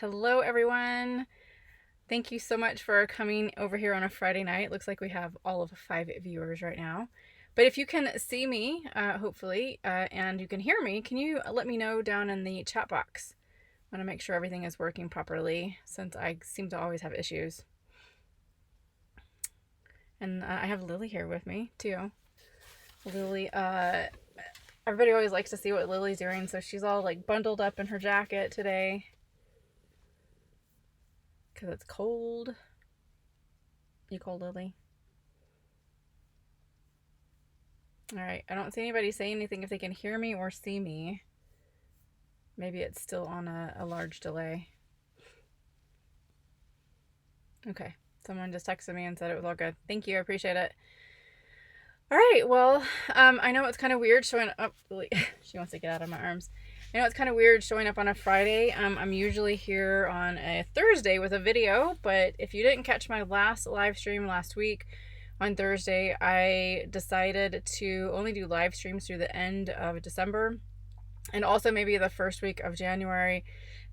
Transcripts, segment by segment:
Hello, everyone. Thank you so much for coming over here on a Friday night. Looks like we have all of 5 viewers right now. But if you can see me, hopefully, and you can hear me, can you let me know down in the chat box? I want to make sure everything is working properly since I seem to always have issues. And I have Lily here with me, too. Lily, everybody always likes to see what Lily's doing, so she's all like bundled up in her jacket today. Because it's cold. You cold, Lily? All right. I don't see anybody saying anything if they can hear me or see me. Maybe it's still on a large delay. Okay. Someone just texted me and said it was all good. Thank you. I appreciate it. All right. Well, I know it's kind of weird showing up. Lily, she wants to get out of my arms. I know it's kind of weird showing up on a Friday. I'm usually here on a Thursday with a video, but if you didn't catch my last live stream last week on Thursday, I decided to only do live streams through the end of December and also maybe the first week of January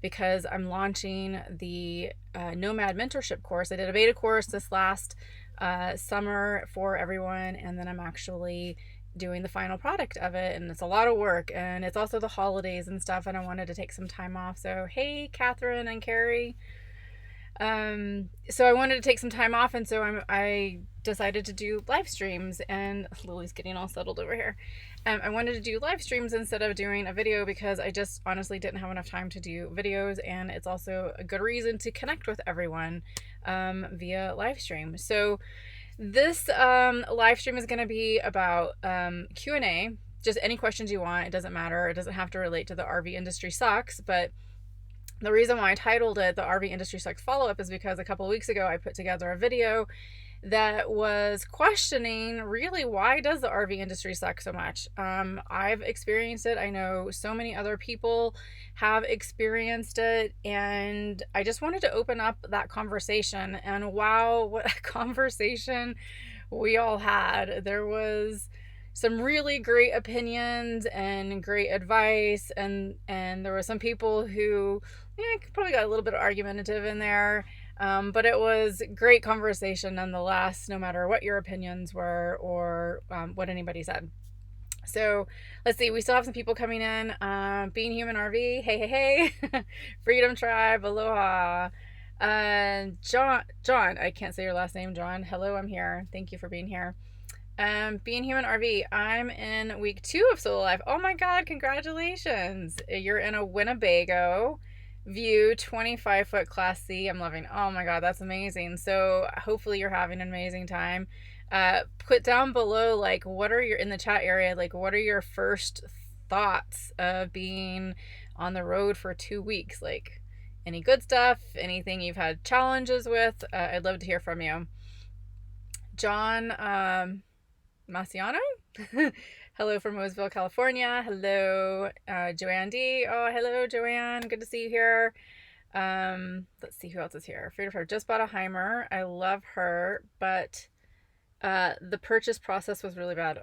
because I'm launching the Nomad mentorship course. I did a beta course this last summer for everyone, and then I'm actually doing the final product of it, and it's a lot of work, and it's also the holidays and stuff, and I wanted to take some time off. So hey, Catherine and Carrie. So I wanted to take some time off, and so I decided to do live streams, and Lily's getting all settled over here. I wanted to do live streams instead of doing a video because I just honestly didn't have enough time to do videos, and it's also a good reason to connect with everyone via live stream. So this live stream is going to be about Q&A, just any questions you want. It doesn't matter. It doesn't have to relate to the RV industry sucks, but the reason why I titled it the RV industry sucks follow-up is because a couple of weeks ago I put together a video that was questioning really why does the RV industry suck so much. I've experienced it. I know so many other people have experienced it, and I just wanted to open up that conversation. And wow, what a conversation we all had. There was some really great opinions and great advice, and there were some people who probably got a little bit argumentative in there, but it was great conversation nonetheless, no matter what your opinions were or what anybody said. So let's see, we still have some people coming in. Being Human RV, hey. Freedom Tribe, aloha. John, I can't say your last name, John. Hello, I'm here. Thank you for being here. Being Human RV, I'm in week 2 of Solo Life. Oh my God, congratulations. You're in a Winnebago View 25-foot Class C. I'm loving. Oh my God, that's amazing. So hopefully you're having an amazing time. Put down below, like, what are your, in the chat area, like, what are your first thoughts of being on the road for 2 weeks? Like, any good stuff, anything you've had challenges with? I'd love to hear from you. John, Marciano? Hello from Roseville, California. Hello, Joanne D. Oh, hello, Joanne. Good to see you here. Let's see who else is here. Freedom Tribe just bought a Heimer. I love her, but the purchase process was really bad.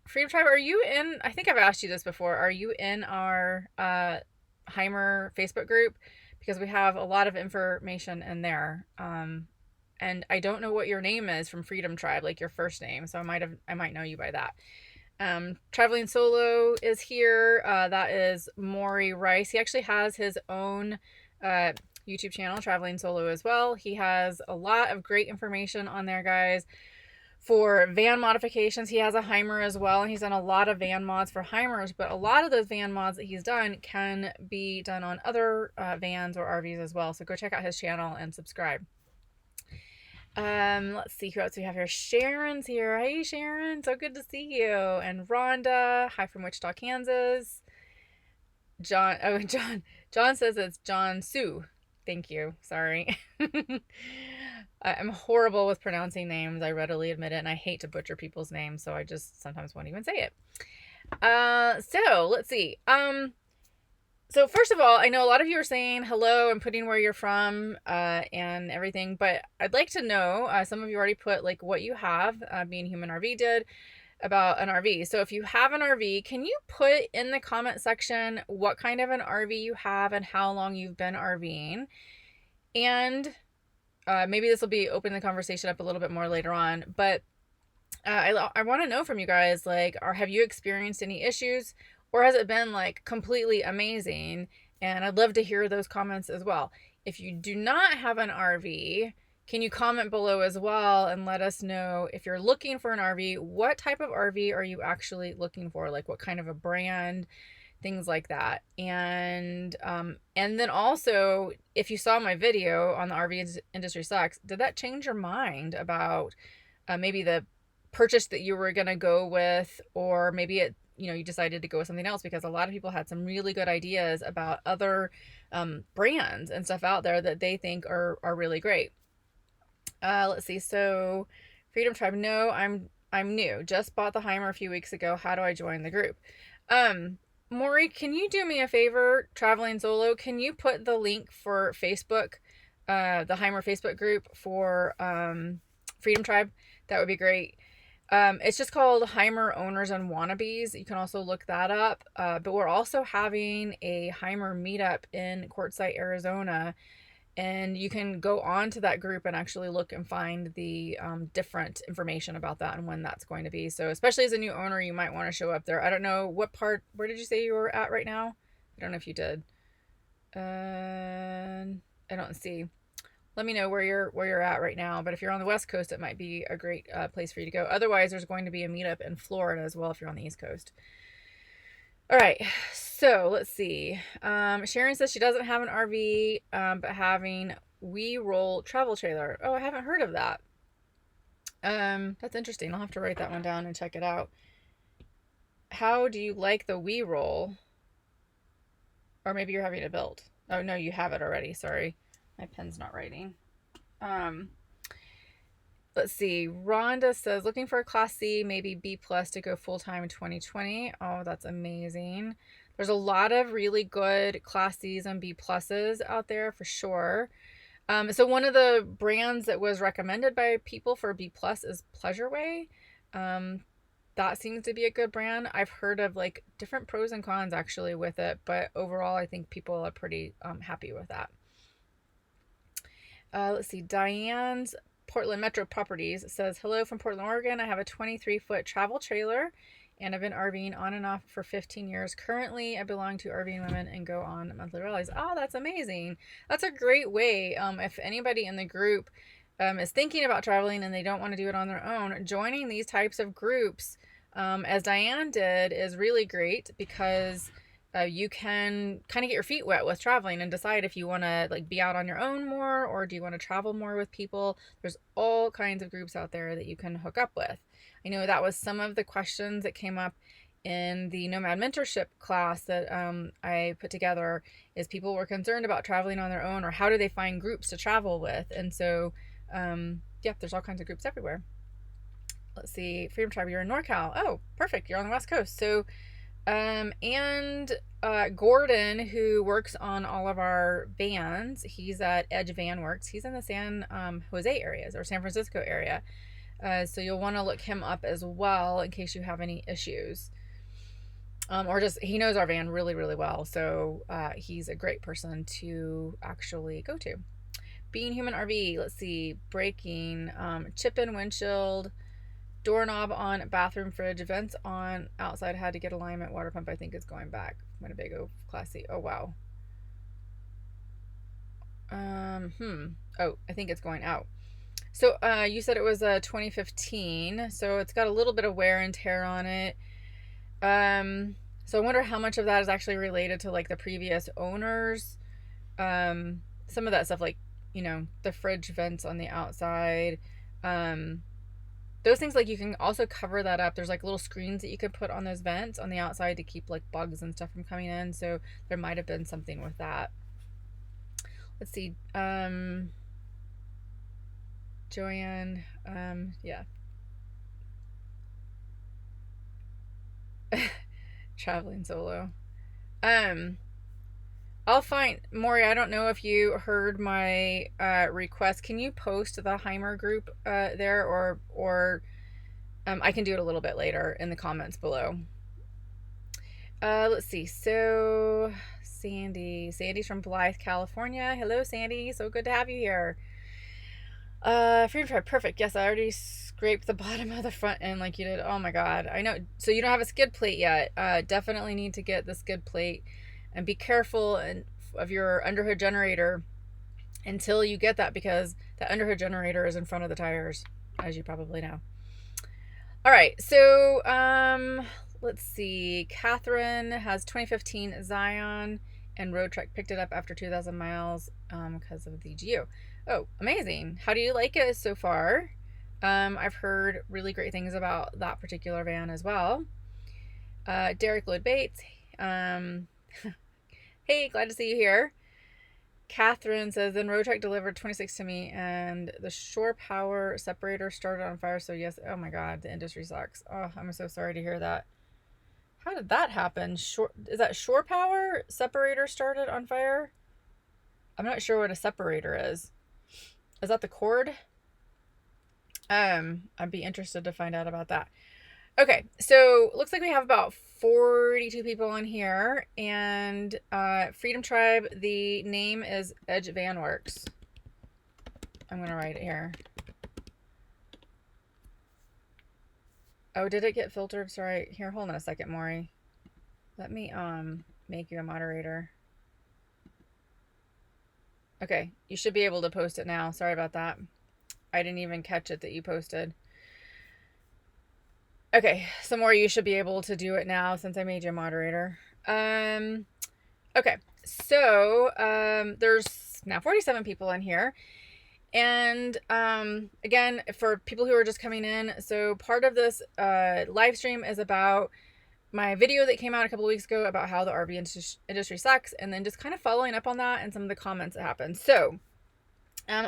Freedom Tribe, are you in? I think I've asked you this before. Are you in our Heimer Facebook group? Because we have a lot of information in there. And I don't know what your name is from Freedom Tribe, like your first name. So I might know you by that. Traveling Solo is here. That is Maury Rice. He actually has his own YouTube channel, Traveling Solo, as well. He has a lot of great information on there, guys, for van modifications. He has a Heimer as well, and he's done a lot of van mods for Heimers, but a lot of those van mods that he's done can be done on other vans or RVs as well. So go check out his channel and subscribe. Let's see who else we have here. Sharon's here. Hey, Sharon. So good to see you. And Rhonda. Hi from Wichita, Kansas. John says it's John Sue. Thank you. Sorry. I'm horrible with pronouncing names. I readily admit it, and I hate to butcher people's names, so I just sometimes won't even say it. So let's see. So first of all, I know a lot of you are saying hello and putting where you're from and everything, but I'd like to know, some of you already put like what you have, Being Human RV did. about an RV. So if you have an RV, can you put in the comment section what kind of an RV you have and how long you've been RVing? And maybe this will be opening the conversation up a little bit more later on, but I want to know from you guys, like, have you experienced any issues, or has it been like completely amazing? And I'd love to hear those comments as well. If you do not have an RV, can you comment below as well and let us know, if you're looking for an RV, what type of RV are you actually looking for? Like, what kind of a brand, things like that. And then also, if you saw my video on the RV industry sucks, did that change your mind about maybe the purchase that you were going to go with, or maybe it, you decided to go with something else? Because a lot of people had some really good ideas about other brands and stuff out there that they think are really great. Let's see. So Freedom Tribe, no, I'm new. Just bought the Heimer a few weeks ago. How do I join the group? Maury, can you do me a favor, traveling solo? Can you put the link for Facebook, the Heimer Facebook group for Freedom Tribe? That would be great. It's just called Heimer Owners and Wannabes. You can also look that up. But we're also having a Heimer meetup in Quartzsite, Arizona. And you can go on to that group and actually look and find the different information about that and when that's going to be. So especially as a new owner, you might want to show up there. I don't know what part, where did you say you were at right now? I don't know if you did. I don't see. Let me know where you're at right now. But if you're on the West Coast, it might be a great place for you to go. Otherwise, there's going to be a meetup in Florida as well if you're on the East Coast. All right, so let's see. Sharon says she doesn't have an RV, but having We Roll travel trailer. Oh, I haven't heard of that. That's interesting. I'll have to write that one down and check it out. How do you like the We Roll? Or maybe you're having it built. Oh, no, you have it already. Sorry. My pen's not writing. Let's see. Rhonda says, looking for a Class C, maybe B plus to go full-time in 2020. Oh, that's amazing. There's a lot of really good Class Cs and B pluses out there for sure. So one of the brands that was recommended by people for B plus is Pleasureway. That seems to be a good brand. I've heard of like different pros and cons actually with it, but overall I think people are pretty happy with that. Let's see. Diane's Portland Metro Properties says, hello from Portland, Oregon. I have a 23-foot travel trailer and I've been RVing on and off for 15 years. Currently, I belong to RVing Women and go on monthly rallies. Oh, that's amazing. That's a great way. If anybody in the group is thinking about traveling and they don't want to do it on their own, joining these types of groups, as Diane did, is really great because you can kind of get your feet wet with traveling and decide if you want to like be out on your own more, or do you want to travel more with people. There's all kinds of groups out there that you can hook up with. I know that was some of the questions that came up in the Nomad mentorship class that I put together, is people were concerned about traveling on their own, or how do they find groups to travel with. And so yeah, there's all kinds of groups everywhere. Let's see. Freedom Tribe, you're in NorCal. Oh, perfect. You're on the West Coast. So and Gordon, who works on all of our vans, he's at Edge Van Works. He's in the San Jose areas or San Francisco area. So you'll want to look him up as well in case you have any issues. Or just, he knows our van really, really well. So he's a great person to actually go to. Being Human RV, let's see, braking, chip in windshield, doorknob on, bathroom, fridge, vents on, outside, had to get alignment, water pump, I think is going back. Winnebago Class C. Oh, wow. Oh, I think it's going out. So you said it was a 2015, so it's got a little bit of wear and tear on it. So I wonder how much of that is actually related to like the previous owners. Some of that stuff, like, you know, the fridge vents on the outside, those things, like, you can also cover that up. There's like little screens that you could put on those vents on the outside to keep like bugs and stuff from coming in. So there might have been something with that. Let's see. Joanne, yeah. Traveling solo. I'll find, Maury, I don't know if you heard my request. Can you post the Heimer group there, or I can do it a little bit later in the comments below. Let's see. So Sandy's from Blythe, California. Hello, Sandy. So good to have you here. Freedom Tribe, perfect. Yes, I already scraped the bottom of the front end like you did. Oh my god, I know. So you don't have a skid plate yet. Definitely need to get the skid plate, and be careful of your underhood generator until you get that, because the underhood generator is in front of the tires, as you probably know. All right, so let's see. Catherine has 2015 Zion, and Road Trek picked it up after 2,000 miles because of the GU. Oh, amazing. How do you like it so far? I've heard really great things about that particular van as well. Derek Lloyd Bates. Hey, glad to see you here. Catherine says, then Road Trek delivered 26 to me, and the shore power separator started on fire. So yes, oh my god, the industry sucks. Oh, I'm so sorry to hear that. How did that happen? Is that shore power separator started on fire? I'm not sure what a separator is. Is that the cord? I'd be interested to find out about that. Okay, so looks like we have about 42 people on here, and Freedom Tribe, the name is Edge Van Works. I'm gonna write it here. Oh, did it get filtered? Sorry. Here, hold on a second, Maury. Let me make you a moderator. Okay, you should be able to post it now. Sorry about that. I didn't even catch it that you posted. Okay, so Maury, you should be able to do it now since I made you a moderator. Okay, so there's now 47 people in here. And again, for people who are just coming in, so part of this live stream is about my video that came out a couple of weeks ago about how the RV industry sucks, and then just kind of following up on that and some of the comments that happened. So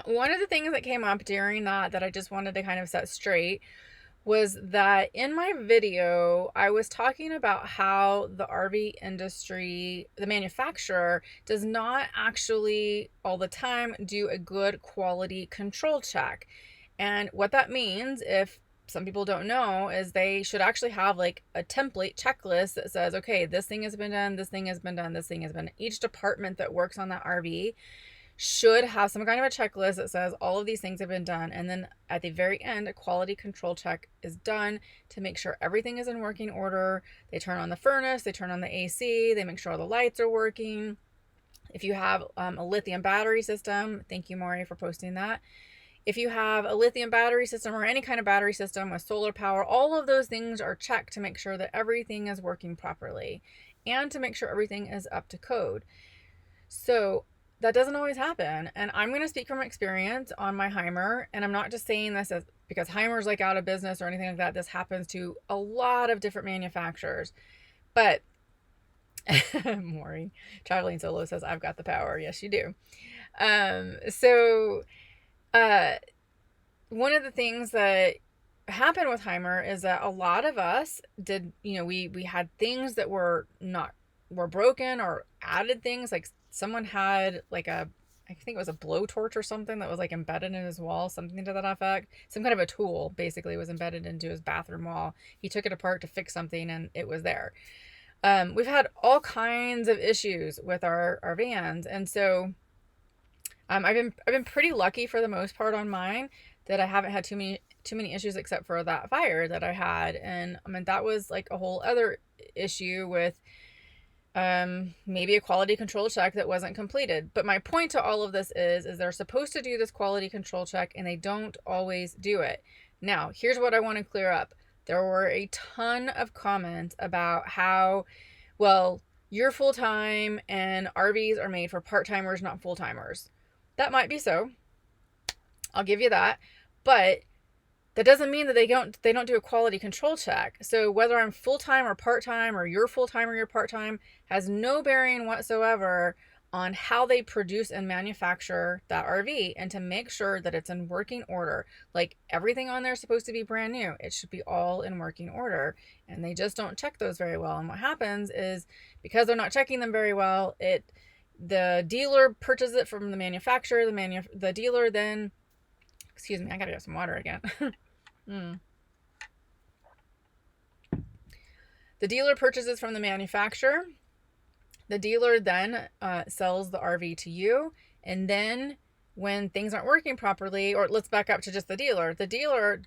one of the things that came up during that I just wanted to kind of set straight was that in my video, I was talking about how the RV industry, the manufacturer, does not actually all the time do a good quality control check. And what that means, if some people don't know, is they should actually have like a template checklist that says, okay, this thing has been done, this thing has been done, this thing has been. Each department that works on that RV should have some kind of a checklist that says all of these things have been done. And then at the very end, a quality control check is done to make sure everything is in working order. They turn on the furnace, they turn on the AC, they make sure all the lights are working. If you have a lithium battery system, thank you, Maury, for posting that. If you have a lithium battery system or any kind of battery system with solar power, all of those things are checked to make sure that everything is working properly and to make sure everything is up to code. So that doesn't always happen. And I'm going to speak from experience on my Heimer. And I'm not just saying this because Heimer's like out of business or anything like that. This happens to a lot of different manufacturers. But Maury, Traveling Solo says, I've got the power. Yes, you do. One of the things that happened with Heimer is that a lot of us did, we had things that were broken, or added things. Like someone had like I think it was a blowtorch or something that was like embedded in his wall, something to that effect. Some kind of a tool basically was embedded into his bathroom wall. He took it apart to fix something and it was there. We've had all kinds of issues with our vans. And so I've been pretty lucky for the most part on mine that I haven't had too many issues, except for that fire that I had. And I mean, that was like a whole other issue with maybe a quality control check that wasn't completed. But my point to all of this is they're supposed to do this quality control check and they don't always do it. Now, here's what I want to clear up. There were a ton of comments about how, well, you're full-time and RVs are made for part-timers, not full-timers. That might be so. I'll give you that. But that doesn't mean that they don't do a quality control check. So whether I'm full-time or part-time, or you're full-time or you're part-time, has no bearing whatsoever on how they produce and manufacture that RV, and to make sure that it's in working order. Like everything on there is supposed to be brand new. It should be all in working order, and they just don't check those very well. And what happens is, because they're not checking them very well, the dealer purchases it from the manufacturer. The dealer then, excuse me, I gotta get some water again. The dealer purchases from the manufacturer. The dealer then sells the RV to you, and then when things aren't working properly, or let's back up to just the dealer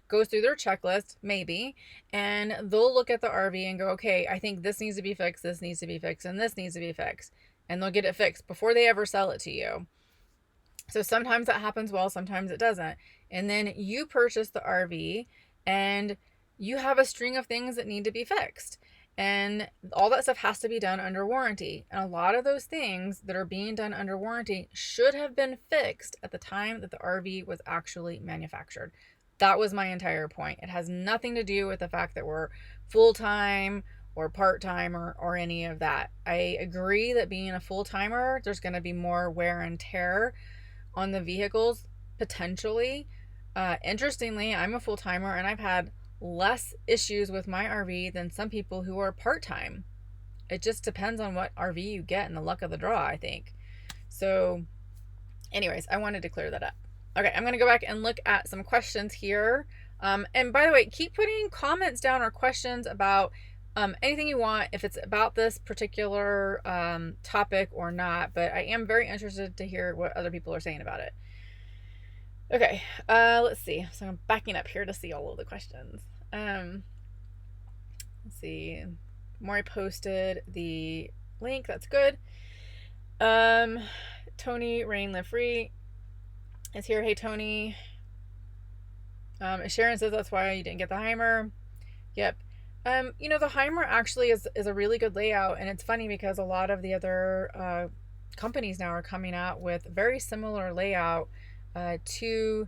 goes through their checklist, maybe, and they'll look at the RV and go, okay, I think this needs to be fixed, this needs to be fixed, and this needs to be fixed. And they'll get it fixed before they ever sell it to you. So sometimes that happens well, sometimes it doesn't. And then you purchase the RV and you have a string of things that need to be fixed. And all that stuff has to be done under warranty. And a lot of those things that are being done under warranty should have been fixed at the time that the RV was actually manufactured. That was my entire point. It has nothing to do with the fact that we're full-time or part-time or any of that. I agree that being a full-timer, there's going to be more wear and tear on the vehicles, potentially. Interestingly, I'm a full-timer and I've had less issues with my RV than some people who are part-time. It just depends on what RV you get and the luck of the draw, I think. So anyways, I wanted to clear that up. Okay, I'm going to go back and look at some questions here. And by the way, keep putting comments down or questions about anything you want, if it's about this particular topic or not, but I am very interested to hear what other people are saying about it. Okay, let's see. So I'm backing up here to see all of the questions. Let's see. Maury posted the link. That's good. Tony Rain Live Free is here. Hey, Tony. Sharon says that's why you didn't get the Heimer. Yep. You know, the Heimer actually is a really good layout, and it's funny because a lot of the other companies now are coming out with very similar layout to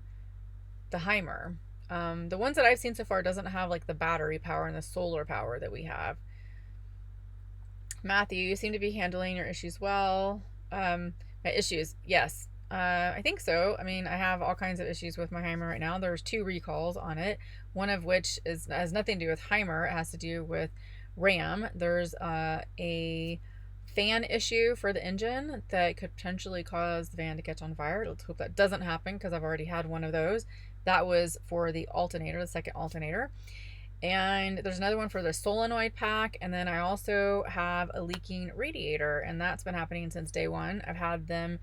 the Heimer. The ones that I've seen so far doesn't have like the battery power and the solar power that we have. Matthew, you seem to be handling your issues well. My issues, yes. I think so. I mean, I have all kinds of issues with my Heimer right now. There's 2 recalls on it, one of which has nothing to do with Heimer. It has to do with RAM. There's a fan issue for the engine that could potentially cause the van to catch on fire. Let's hope that doesn't happen because I've already had one of those. That was for the alternator, the second alternator. And there's another one for the solenoid pack. And then I also have a leaking radiator, and that's been happening since day one. I've had them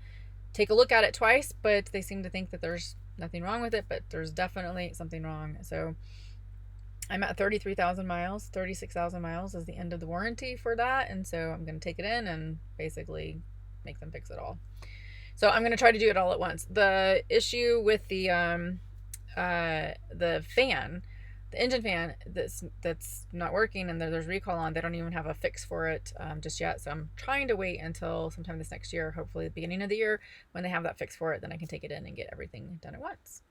take a look at it twice, but they seem to think that there's nothing wrong with it, but there's definitely something wrong. So I'm at 33,000 miles. 36,000 miles is the end of the warranty for that. And so I'm going to take it in and basically make them fix it all. So I'm going to try to do it all at once. The issue with the fan, the engine fan that's not working, and there's recall on, they don't even have a fix for it just yet. So I'm trying to wait until sometime this next year, hopefully the beginning of the year, when they have that fix for it, then I can take it in and get everything done at once.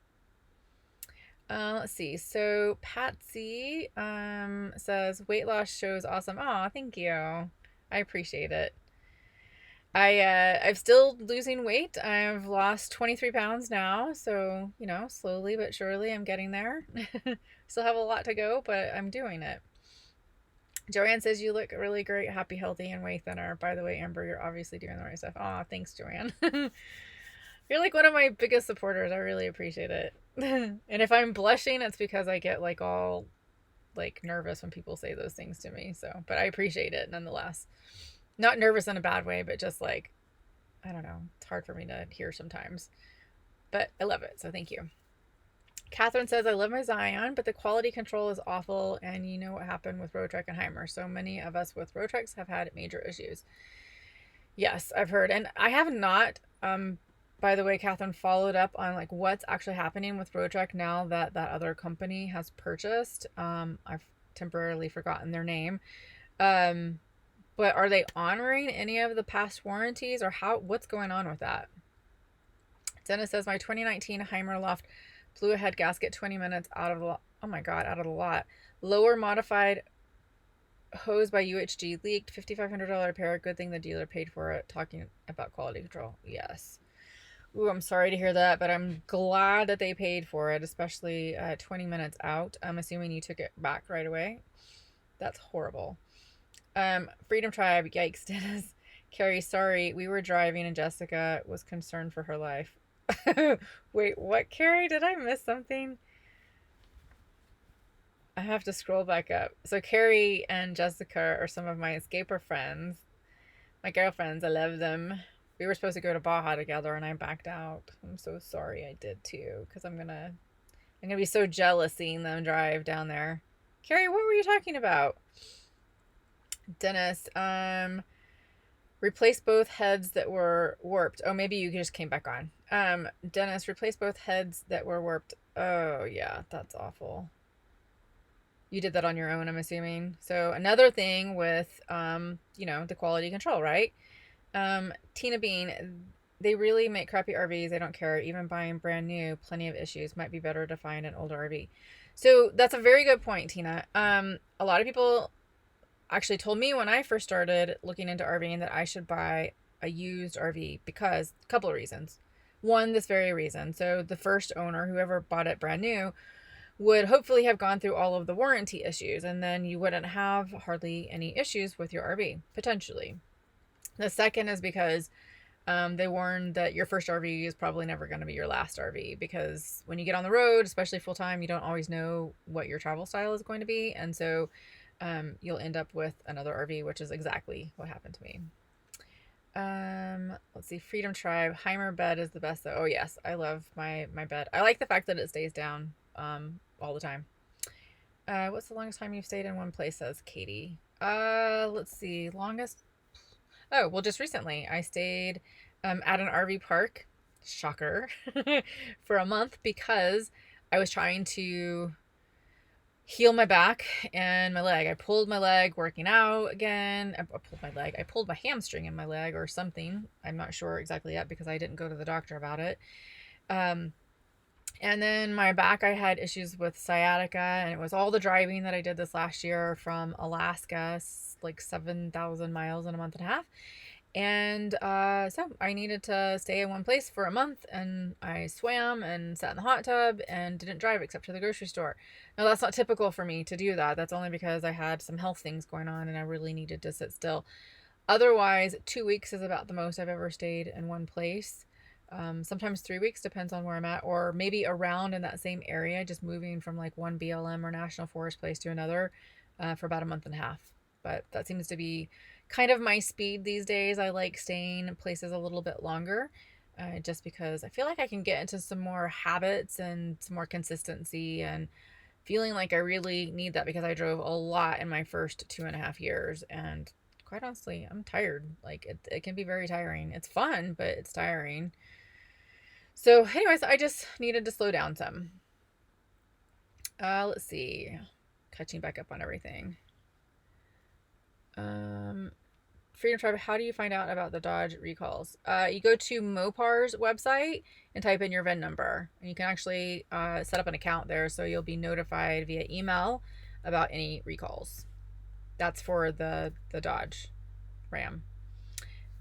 Let's see. So Patsy says weight loss shows awesome. Oh, thank you. I appreciate it. I'm still losing weight. I've lost 23 pounds now, so you know, slowly but surely I'm getting there. Still have a lot to go, but I'm doing it. Joanne says you look really great, happy, healthy, and way thinner. By the way, Amber, you're obviously doing the right stuff. Aw, thanks, Joanne. You're like one of my biggest supporters. I really appreciate it. And if I'm blushing, it's because I get like all like nervous when people say those things to me. So, but I appreciate it nonetheless. Not nervous in a bad way, but just like, I don't know. It's hard for me to hear sometimes, but I love it. So thank you. Catherine says, I love my Zion, but the quality control is awful. And you know what happened with Roadtrek and Heimer. So many of us with Roadtreks have had major issues. Yes, I've heard. And I have not, by the way, Catherine, followed up on like what's actually happening with Roadtrek now that that other company has purchased. I've temporarily forgotten their name. But are they honoring any of the past warranties, or what's going on with that? Dennis says, my 2019 Heimer Loft blew a head gasket 20 minutes out of the lot. Lower modified hose by UHG leaked, $5,500 repair. Good thing the dealer paid for it. Talking about quality control. Yes. Ooh, I'm sorry to hear that, but I'm glad that they paid for it, especially 20 minutes out. I'm assuming you took it back right away. That's horrible. Freedom Tribe, yikes, Dennis. Carrie, sorry, we were driving and Jessica was concerned for her life. Wait, what, Carrie? Did I miss something? I have to scroll back up. So Carrie and Jessica are some of my escaper friends. My girlfriends, I love them. We were supposed to go to Baja together and I backed out. I'm so sorry I did too, because I'm gonna be so jealous seeing them drive down there. Carrie, what were you talking about? Dennis, replace both heads that were warped. Oh, maybe you just came back on. Dennis, replace both heads that were warped. Oh yeah, that's awful. You did that on your own, I'm assuming. So another thing with, the quality control, right? Tina Bean, they really make crappy RVs. I don't care. Even buying brand new, plenty of issues. Might be better to find an older RV. So that's a very good point, Tina. A lot of people actually told me when I first started looking into RVing that I should buy a used RV because a couple of reasons. One, this very reason. So the first owner, whoever bought it brand new, would hopefully have gone through all of the warranty issues, and then you wouldn't have hardly any issues with your RV, potentially. The second is because they warned that your first RV is probably never going to be your last RV, because when you get on the road, especially full time, you don't always know what your travel style is going to be. And so you'll end up with another RV, which is exactly what happened to me. Let's see. Freedom Tribe. Heimer bed is the best though. Oh yes, I love my bed. I like the fact that it stays down all the time. What's the longest time you've stayed in one place, says Katie? Let's see. Longest. Oh, well, just recently I stayed at an RV park, shocker, for a month because I was trying to heal my back and my leg. I pulled my leg working out again. I pulled my leg. I pulled my hamstring in my leg or something. I'm not sure exactly yet because I didn't go to the doctor about it. And then my back, I had issues with sciatica, and it was all the driving that I did this last year from Alaska, like 7,000 miles in a month and a half. And so I needed to stay in one place for a month, and I swam and sat in the hot tub and didn't drive except to the grocery store. Now, that's not typical for me to do that. That's only because I had some health things going on and I really needed to sit still. Otherwise, 2 weeks is about the most I've ever stayed in one place. Sometimes 3 weeks, depends on where I'm at, or maybe around in that same area, just moving from like one BLM or national forest place to another for about a month and a half. But that seems to be kind of my speed these days. I like staying in places a little bit longer just because I feel like I can get into some more habits and some more consistency, and feeling like I really need that because I drove a lot in my first 2.5 years, and quite honestly, I'm tired. Like it can be very tiring. It's fun, but it's tiring. So anyways, I just needed to slow down some. Let's see. Catching back up on everything. Freedom Tribe, how do you find out about the Dodge recalls? You go to Mopar's website and type in your VIN number. And you can actually set up an account there, so you'll be notified via email about any recalls. That's for the Dodge Ram.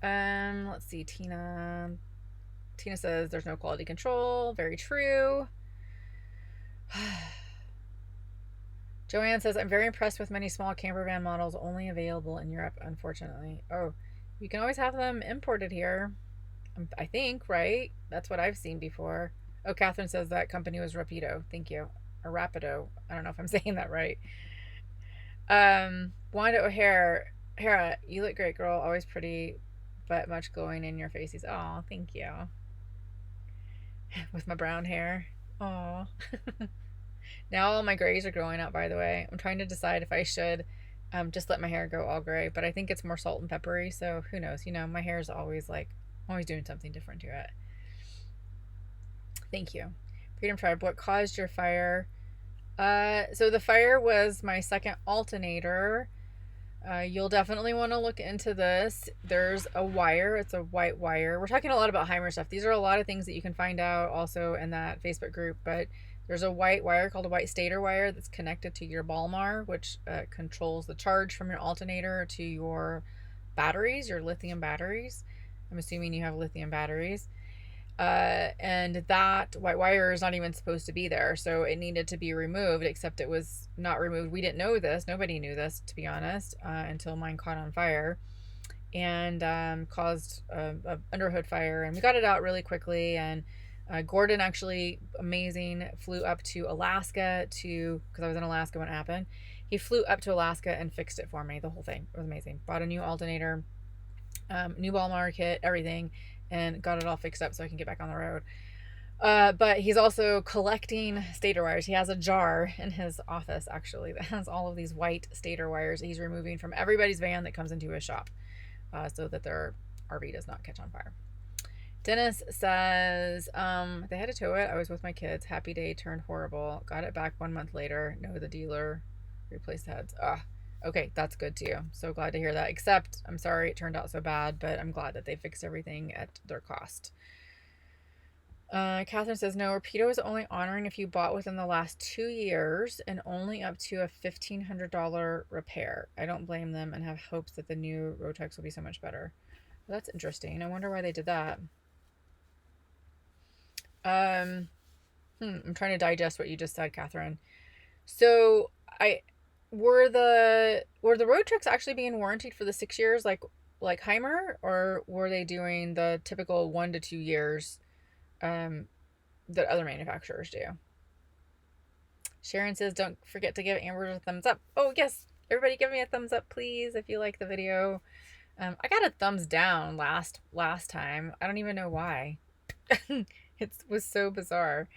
Let's see. Tina says there's no quality control. Very true. Joanne says, I'm very impressed with many small camper van models only available in Europe, unfortunately. Oh, you can always have them imported here, I think, right? That's what I've seen before. Oh, Catherine says that company was Rapido. Thank you. Or Rapido. I don't know if I'm saying that right. Wanda O'Hara, you look great, girl. Always pretty, but much glowing in your faces. Oh, thank you. With my brown hair. Aw. Now all my grays are growing out, by the way. I'm trying to decide if I should just let my hair go all gray, but I think it's more salt and peppery, so who knows? My hair is always always doing something different to it. Thank you. Freedom Tribe, what caused your fire? So the fire was my second alternator. You'll definitely want to look into this. There's a wire. It's a white wire. We're talking a lot about Heimer stuff. These are a lot of things that you can find out also in that Facebook group, but there's a white wire called a white stator wire that's connected to your Balmar, which controls the charge from your alternator to your batteries, your lithium batteries. I'm assuming you have lithium batteries. And that white wire is not even supposed to be there, so it needed to be removed, except it was not removed. We didn't know this. Nobody knew this, to be honest, until mine caught on fire and caused a underhood fire. And we got it out really quickly, and Gordon actually, amazing, flew up to Alaska because I was in Alaska when it happened. He flew up to Alaska and fixed it for me, the whole thing. It was amazing. Bought a new alternator, new ball market, everything, and got it all fixed up so I can get back on the road. But he's also collecting stator wires. He has a jar in his office, actually, that has all of these white stator wires that he's removing from everybody's van that comes into his shop, so that their RV does not catch on fire. Dennis says, they had to tow it. I was with my kids. Happy day turned horrible. Got it back 1 month later. No, the dealer replaced the heads. Okay, that's good too. So glad to hear that. Except, I'm sorry it turned out so bad, but I'm glad that they fixed everything at their cost. Catherine says, no, Rapido is only honoring if you bought within the last 2 years and only up to a $1,500 repair. I don't blame them and have hopes that the new Rotex will be so much better. Well, that's interesting. I wonder why they did that. I'm trying to digest what you just said, Catherine. So were the Rotex actually being warranted for the 6 years like Heimer, or were they doing the typical 1 to 2 years that other manufacturers do? Sharon says, don't forget to give Amber a thumbs up. Oh yes, everybody give me a thumbs up, please, if you like the video. I got a thumbs down last time. I don't even know why. It was so bizarre.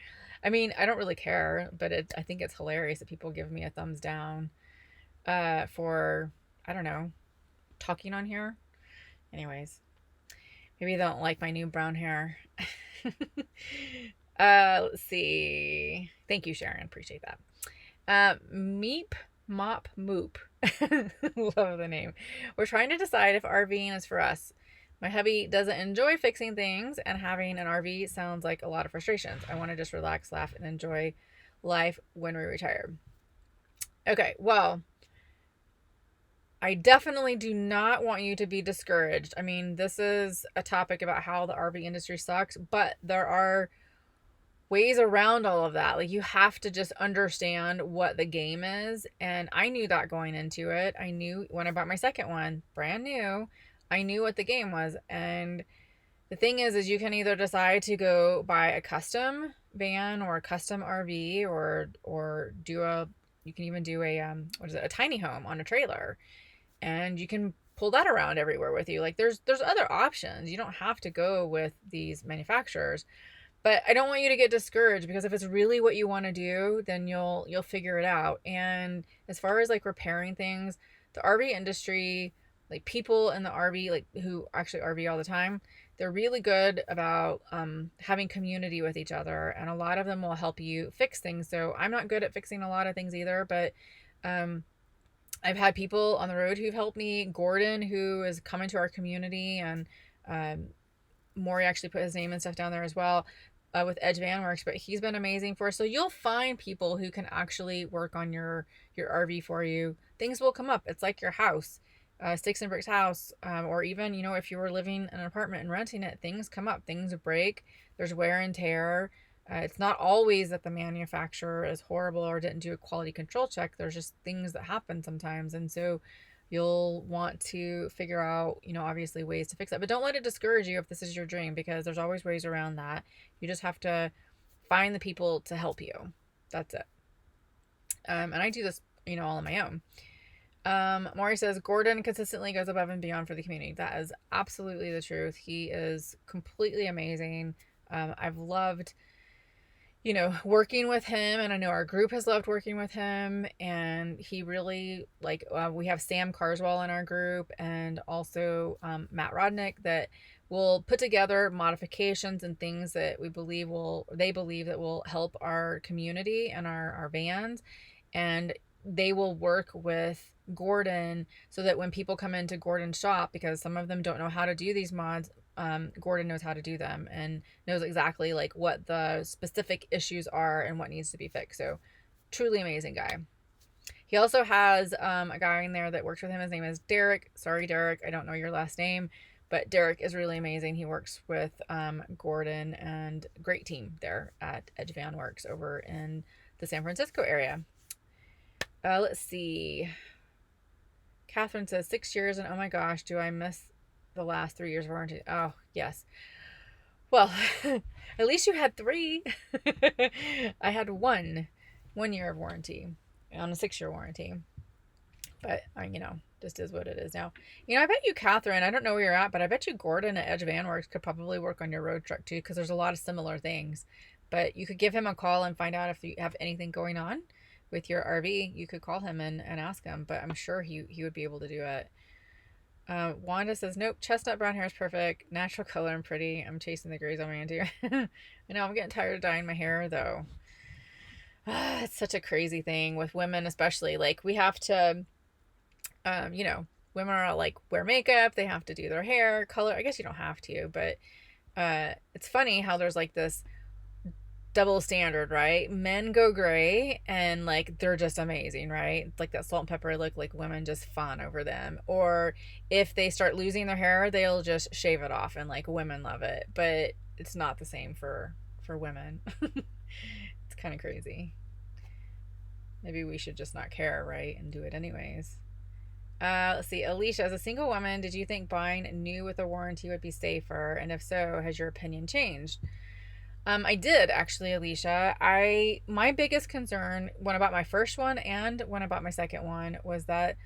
I mean, I don't really care, but I think it's hilarious that people give me a thumbs down for, I don't know, talking on here. Anyways, maybe they don't like my new brown hair. Let's see. Thank you, Sharon. Appreciate that. Meep Mop Moop. Love the name. We're trying to decide if RVing is for us. My hubby doesn't enjoy fixing things, and having an RV sounds like a lot of frustrations. I want to just relax, laugh, and enjoy life when we retire. Okay, well, I definitely do not want you to be discouraged. I mean, this is a topic about how the RV industry sucks, but there are ways around all of that. Like, you have to just understand what the game is. And I knew that going into it. I knew when I bought my second one, brand new, I knew what the game was. And the thing is you can either decide to go buy a custom van or a custom RV, or you can even do a tiny home on a trailer, and you can pull that around everywhere with you. Like, there's other options. You don't have to go with these manufacturers. But I don't want you to get discouraged, because if it's really what you want to do, then you'll figure it out. And as far as like repairing things, the RV industry, like people in the RV, like who actually RV all the time, they're really good about having community with each other, and a lot of them will help you fix things. So I'm not good at fixing a lot of things either, but I've had people on the road who've helped me. Gordon, who is coming to our community, and Maury actually put his name and stuff down there as well, with Edge Van Works, but he's been amazing for us. So you'll find people who can actually work on your RV for you. Things will come up. It's like your house, sticks and bricks house, or even, if you were living in an apartment and renting it, things come up, things break, there's wear and tear. It's not always that the manufacturer is horrible or didn't do a quality control check. There's just things that happen sometimes. And so you'll want to figure out, obviously ways to fix that. But don't let it discourage you if this is your dream, because there's always ways around that. You just have to find the people to help you. That's it. And I do this, all on my own. Maury says, Gordon consistently goes above and beyond for the community. That is absolutely the truth. He is completely amazing. I've loved working with him, and I know our group has loved working with him, and he really, we have Sam Carswell in our group, and also Matt Rodnick, that will put together modifications and things that they believe that will help our community and our vans, and they will work with Gordon so that when people come into Gordon's shop, because some of them don't know how to do these mods, Gordon knows how to do them and knows exactly what the specific issues are and what needs to be fixed. So truly amazing guy. He also has a guy in there that works with him. His name is Derek. Sorry, Derek, I don't know your last name, but Derek is really amazing. He works with Gordon, and great team there at Edge Van Works over in the San Francisco area. Let's see. Catherine says 6 years, and oh my gosh, do I miss the last 3 years of warranty? Oh, yes. Well, at least you had three. I had 1 year of warranty on a 6-year warranty. But just is what it is now. I bet you, Catherine, I don't know where you're at, but I bet you Gordon at Edge Van Works could probably work on your road truck too, because there's a lot of similar things. But you could give him a call and find out if you have anything going on with your RV. You could call him and ask him, but I'm sure he would be able to do it. Wanda says, nope, chestnut brown hair is perfect. Natural color and pretty. I'm chasing the grays on my interior. I know, I'm getting tired of dyeing my hair, though. It's such a crazy thing with women, especially. Like, we have to, women are like, wear makeup. They have to do their hair color. I guess you don't have to, but it's funny how there's like this double standard, right? Men go gray and like they're just amazing, right? It's like that salt and pepper look, like women just fawn over them. Or if they start losing their hair, they'll just shave it off and like women love it. But it's not the same for women. It's kind of crazy. Maybe we should just not care, right? And do it anyways. Let's see. Alicia, as a single woman, did you think buying new with a warranty would be safer? And if so, has your opinion changed? I did actually, Alicia. My biggest concern when I bought my first one and when I bought my second one was that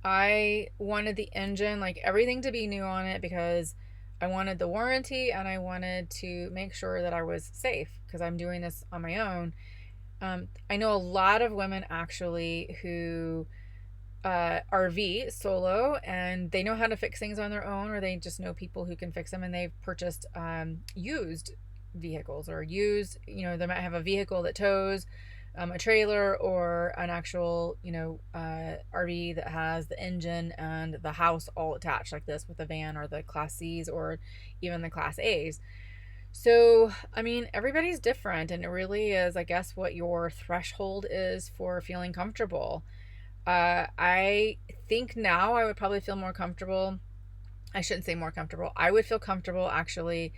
I wanted the engine, like everything, to be new on it because I wanted the warranty and I wanted to make sure that I was safe because I'm doing this on my own. I know a lot of women actually who RV solo and they know how to fix things on their own, or they just know people who can fix them, and they've purchased used vehicles or used, they might have a vehicle that tows a trailer or an actual, RV that has the engine and the house all attached like this with the van or the Class C's or even the Class A's. So, I mean, everybody's different, and it really is, I guess, what your threshold is for feeling comfortable. I think now I would probably feel more comfortable. I shouldn't say more comfortable. I would feel comfortable actually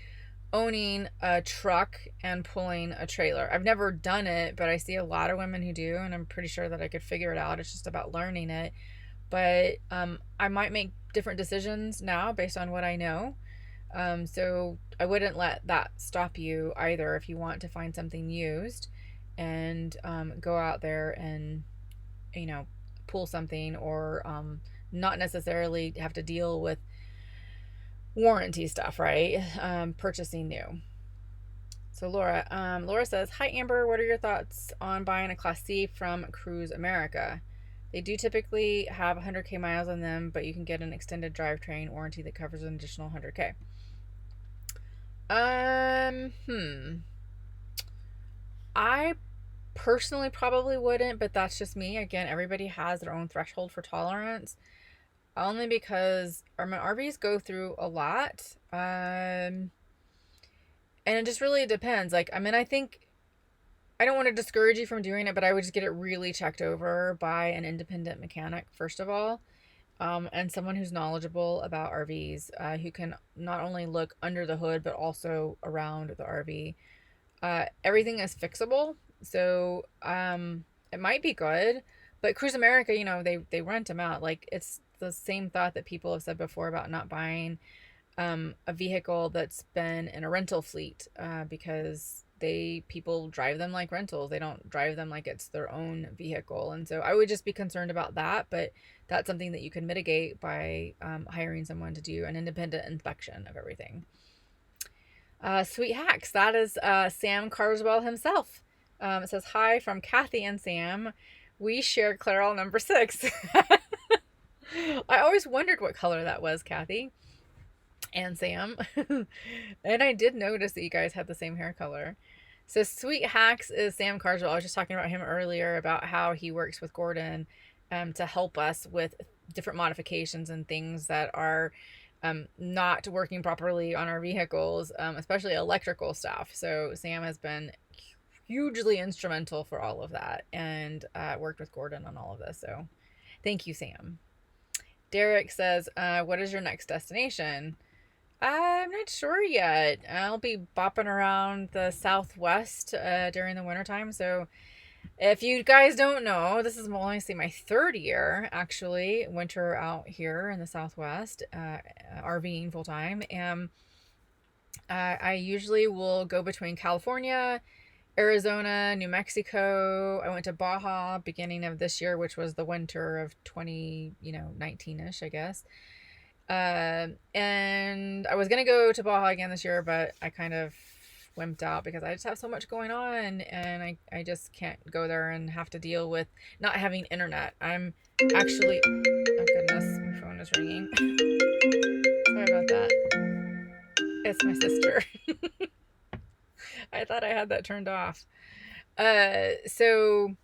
owning a truck and pulling a trailer. I've never done it, but I see a lot of women who do, and I'm pretty sure that I could figure it out. It's just about learning it. But I might make different decisions now based on what I know. So I wouldn't let that stop you either if you want to find something used and go out there and, pull something, or not necessarily have to deal with warranty stuff, right? Purchasing new. So Laura says, hi Amber, what are your thoughts on buying a Class C from Cruise America? They do typically have 100K miles on them, but you can get an extended drivetrain warranty that covers an additional 100K. I personally probably wouldn't, but that's just me. Again, everybody has their own threshold for tolerance. Only because our RVs go through a lot. And it just really depends. Like, I mean, I think I don't want to discourage you from doing it, but I would just get it really checked over by an independent mechanic, first of all. And someone who's knowledgeable about RVs, who can not only look under the hood, but also around the RV. Everything is fixable. So, it might be good, but Cruise America, they rent them out. Like, it's the same thought that people have said before about not buying, a vehicle that's been in a rental fleet, because people drive them like rentals. They don't drive them like it's their own vehicle. And so I would just be concerned about that, but that's something that you can mitigate by hiring someone to do an independent inspection of everything. Sweet hacks. That is Sam Carswell himself. It says, hi from Kathy and Sam. We share Clairol number 6. I always wondered what color that was, Kathy and Sam. And I did notice that you guys had the same hair color. So Sweet Hacks is Sam Carswell. I was just talking about him earlier, about how he works with Gordon to help us with different modifications and things that are not working properly on our vehicles, especially electrical stuff. So Sam has been hugely instrumental for all of that, and worked with Gordon on all of this. So thank you, Sam. Derek says, what is your next destination? I'm not sure yet. I'll be bopping around the Southwest during the wintertime. So if you guys don't know, this is only my 3rd year, actually, winter out here in the Southwest, RVing full time. And I usually will go between California, Arizona, New Mexico. I went to Baja beginning of this year, which was the winter of 19-ish, I guess. And I was gonna go to Baja again this year, but I kind of wimped out because I just have so much going on, and I just can't go there and have to deal with not having internet. I'm actually, oh goodness, my phone is ringing. Sorry about that. It's my sister. I thought I had that turned off. So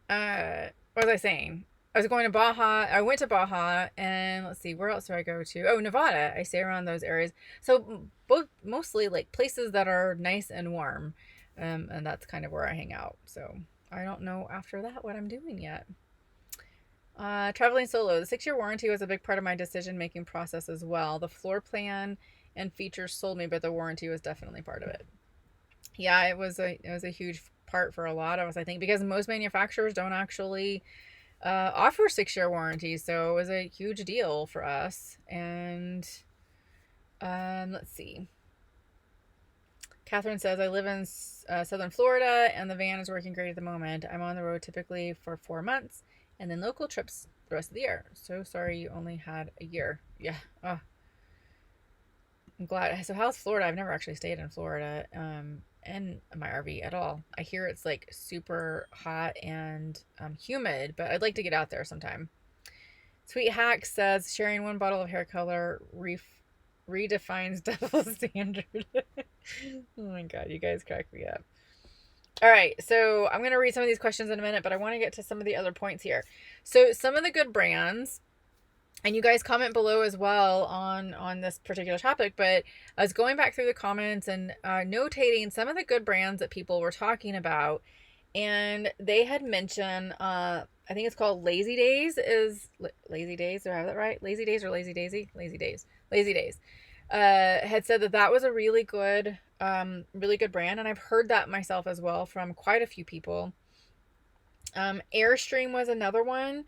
what was I saying? I was going to Baja. I went to Baja, and let's see, where else do I go to? Oh, Nevada. I stay around those areas. So both mostly like places that are nice and warm, and that's kind of where I hang out. So I don't know after that what I'm doing yet. Traveling solo. The 6-year warranty was a big part of my decision-making process as well. The floor plan and features sold me, but the warranty was definitely part of it. Yeah, it was a huge part for a lot of us, I think, because most manufacturers don't actually offer 6-year warranties, so it was a huge deal for us. And let's see. Catherine says, I live in southern Florida, and the van is working great at the moment. I'm on the road typically for 4 months, and then local trips the rest of the year. So sorry you only had a year. Yeah. Oh, I'm glad. So how's Florida? I've never actually stayed in Florida. In my RV at all. I hear it's like super hot and humid, but I'd like to get out there sometime. Sweet Hack says sharing one bottle of hair color redefines double standard. Oh my god, you guys crack me up. All right, so I'm going to read some of these questions in a minute, but I want to get to some of the other points here. So some of the good brands, and you guys comment below as well on this particular topic, but I was going back through the comments and notating some of the good brands that people were talking about, and they had mentioned I think it's called Lazy Days. Is Lazy Days, do I have that right? Lazy Days or Lazy Daisy? Lazy Days. Lazy Days. Had said that was a really good brand, and I've heard that myself as well from quite a few people. Airstream was another one,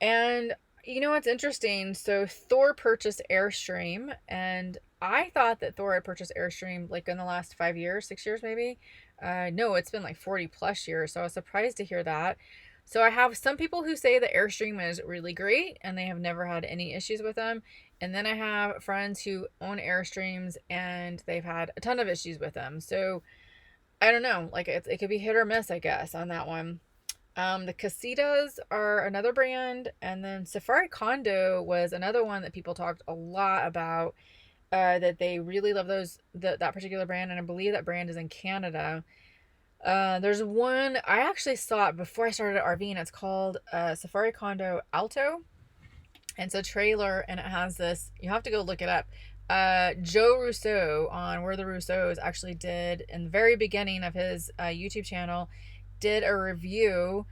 and you know what's interesting? So Thor purchased Airstream, and I thought that Thor had purchased Airstream like in the last 5 years, 6 years maybe. No, it's been like 40 plus years, so I was surprised to hear that. So I have some people who say that Airstream is really great and they have never had any issues with them. And then I have friends who own Airstreams and they've had a ton of issues with them. So I don't know, like it could be hit or miss, I guess, on that one. The Casitas are another brand, and then Safari Condo was another one that people talked a lot about. That they really love that particular brand, and I believe that brand is in Canada. There's one I actually saw it before I started RVing. It's called Safari Condo Alto, and it's a trailer, and it has this. You have to go look it up. Joe Rousseau on We're the Rousseaus actually did in the very beginning of his YouTube channel, did a review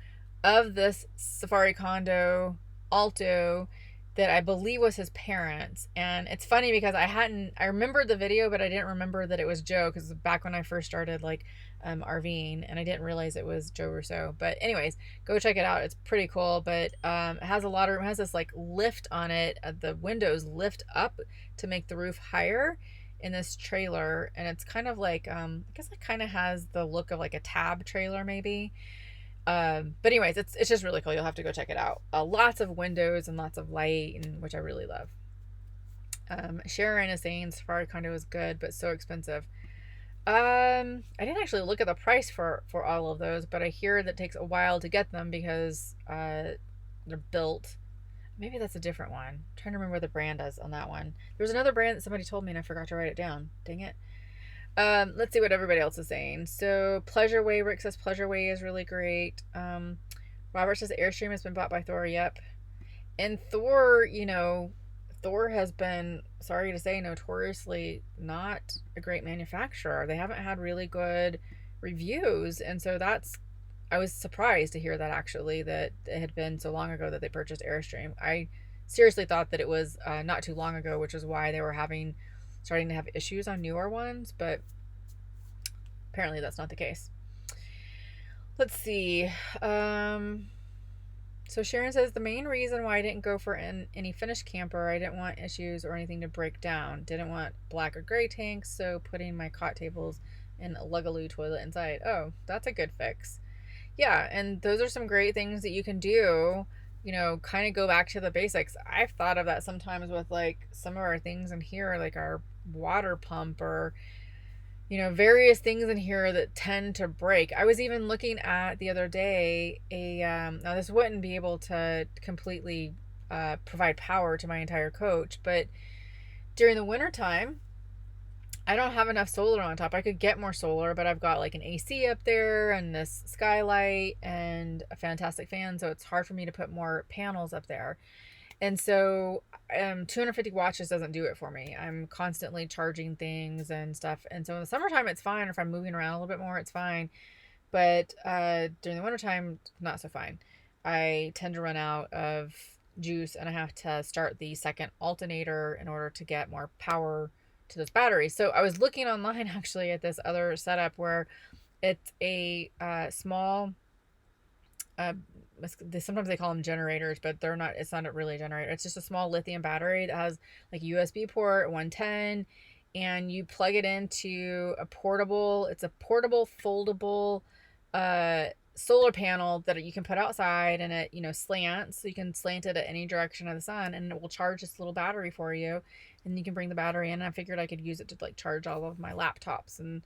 of this Safari Condo Alto that I believe was his parents. And it's funny because I remembered the video, but I didn't remember that it was Joe, because back when I first started like RVing, and I didn't realize it was Joe Rousseau. But anyways, go check it out. It's pretty cool, but it has a lot of room. It has this like lift on it. The windows lift up to make the roof higher in this trailer, and it's kind of like I guess it kind of has the look of like a tab trailer maybe. But anyways, it's just really cool. You'll have to go check it out. Lots of windows and lots of light, and which I really love. Sharon is saying Safari Condo is good but so expensive. I didn't actually look at the price for all of those, but I hear that it takes a while to get them because they're built. Maybe that's a different one. I'm trying to remember what the brand is on that one. There's another brand that somebody told me and I forgot to write it down. Dang it. Let's see what everybody else is saying. So Pleasure Way, Rick says Pleasure Way is really great. Robert says Airstream has been bought by Thor. Yep. And Thor, Thor has been, sorry to say, notoriously not a great manufacturer. They haven't had really good reviews, and so I was surprised to hear that actually, that it had been so long ago that they purchased Airstream. I seriously thought that it was not too long ago, which is why they were starting to have issues on newer ones, but apparently that's not the case. Let's see. So Sharon says the main reason why I didn't go for any finished camper, I didn't want issues or anything to break down. Didn't want black or gray tanks, so putting my cot tables in a Lugaloo toilet inside. Oh, that's a good fix. Yeah, and those are some great things that you can do, kind of go back to the basics. I've thought of that sometimes with like some of our things in here, like our water pump or various things in here that tend to break. I was even looking at the other day now this wouldn't be able to completely provide power to my entire coach, but during the wintertime, I don't have enough solar on top. I could get more solar, but I've got like an AC up there and this skylight and a fantastic fan, so it's hard for me to put more panels up there. And so 250 watts just doesn't do it for me. I'm constantly charging things and stuff. And so in the summertime, it's fine. If I'm moving around a little bit more, it's fine. But during the wintertime, not so fine. I tend to run out of juice and I have to start the second alternator in order to get more power to this battery. So I was looking online actually at this other setup where it's a small sometimes they call them generators, but they're not. It's not really a generator. It's just a small lithium battery that has like a USB port 110, and you plug it into a portable. It's a portable foldable solar panel that you can put outside, and it slants, so you can slant it at any direction of the sun, and it will charge this little battery for you, and you can bring the battery in. And I figured I could use it to like charge all of my laptops and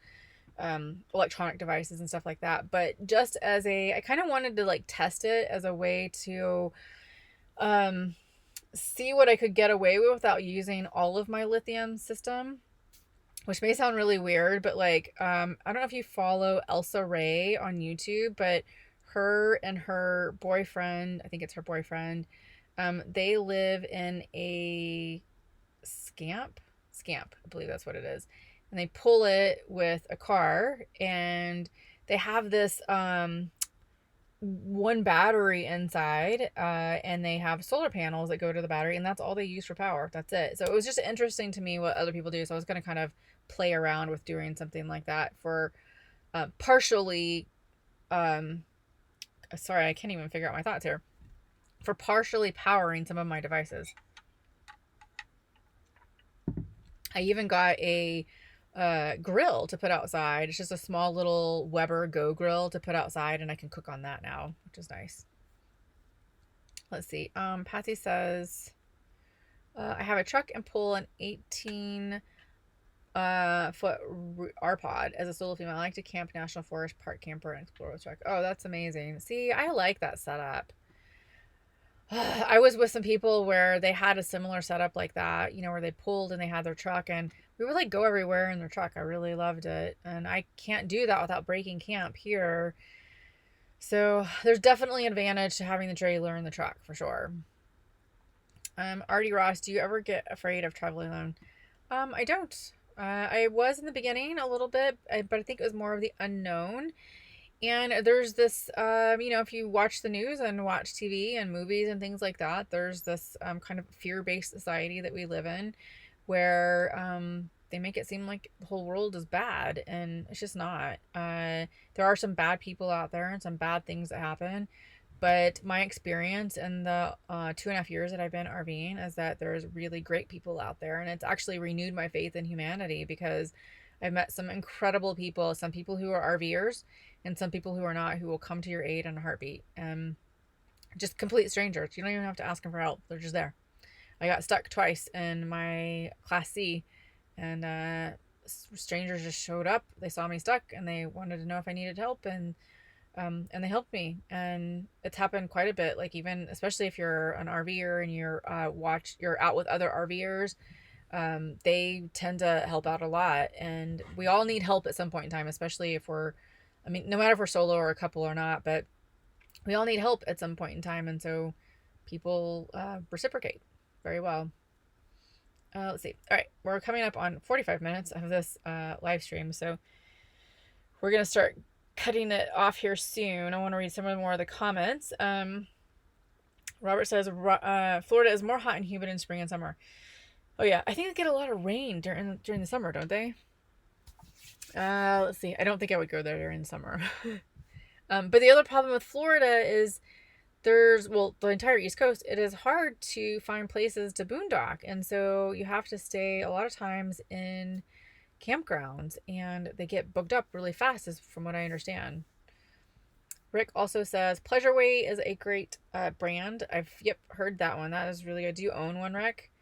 electronic devices and stuff like that. But just as I kind of wanted to like test it as a way to see what I could get away with without using all of my lithium system, which may sound really weird, but like I don't know if you follow Elsa Ray on YouTube, but her and her boyfriend, I think it's her boyfriend, they live in a scamp, I believe that's what it is, and they pull it with a car, and they have this one battery inside, and they have solar panels that go to the battery, and that's all they use for power. That's it. So it was just interesting to me what other people do, so I was going to kind of play around with doing something like that for partially sorry, I can't even figure out my thoughts here, for partially powering some of my devices. I even got a grill to put outside. It's just a small little Weber Go grill to put outside, and I can cook on that now, which is nice. Let's see. Patsy says, I have a truck and pull an 18 foot R-Pod as a solo female. I like to camp, national forest, park camper, and explore with truck. Oh, that's amazing. See, I like that setup. I was with some people where they had a similar setup like that, where they pulled and they had their truck, and we would like go everywhere in their truck. I really loved it. And I can't do that without breaking camp here. So there's definitely an advantage to having the trailer and the truck for sure. Artie Ross, do you ever get afraid of traveling alone? I don't. I was in the beginning a little bit, but I think it was more of the unknown. And there's this, if you watch the news and watch TV and movies and things like that, there's this kind of fear-based society that we live in where they make it seem like the whole world is bad, and it's just not. There are some bad people out there and some bad things that happen, but my experience in the 2.5 years that I've been RVing is that there's really great people out there, and it's actually renewed my faith in humanity because I've met some incredible people, some people who are RVers and some people who are not, who will come to your aid in a heartbeat. Just complete strangers. You don't even have to ask them for help. They're just there. I got stuck twice in my Class C, and strangers just showed up. They saw me stuck and they wanted to know if I needed help, and they helped me. And it's happened quite a bit. Like, even especially if you're an RVer and you're out with other RVers, they tend to help out a lot. And we all need help at some point in time, especially if no matter if we're solo or a couple or not, but we all need help at some point in time. And so people reciprocate very well. Let's see. All right. We're coming up on 45 minutes of this live stream. So we're going to start cutting it off here soon. I want to read some more of the comments. Robert says, Florida is more hot and humid in spring and summer. Oh yeah. I think they get a lot of rain during the summer, don't they? Let's see. I don't think I would go there during the summer. But the other problem with Florida is there's, well, the entire East Coast, it is hard to find places to boondock. And so you have to stay a lot of times in campgrounds and they get booked up really fast, is from what I understand. Rick also says Pleasureway is a great brand. I've heard that one. That is really good. Do you own one, Rick?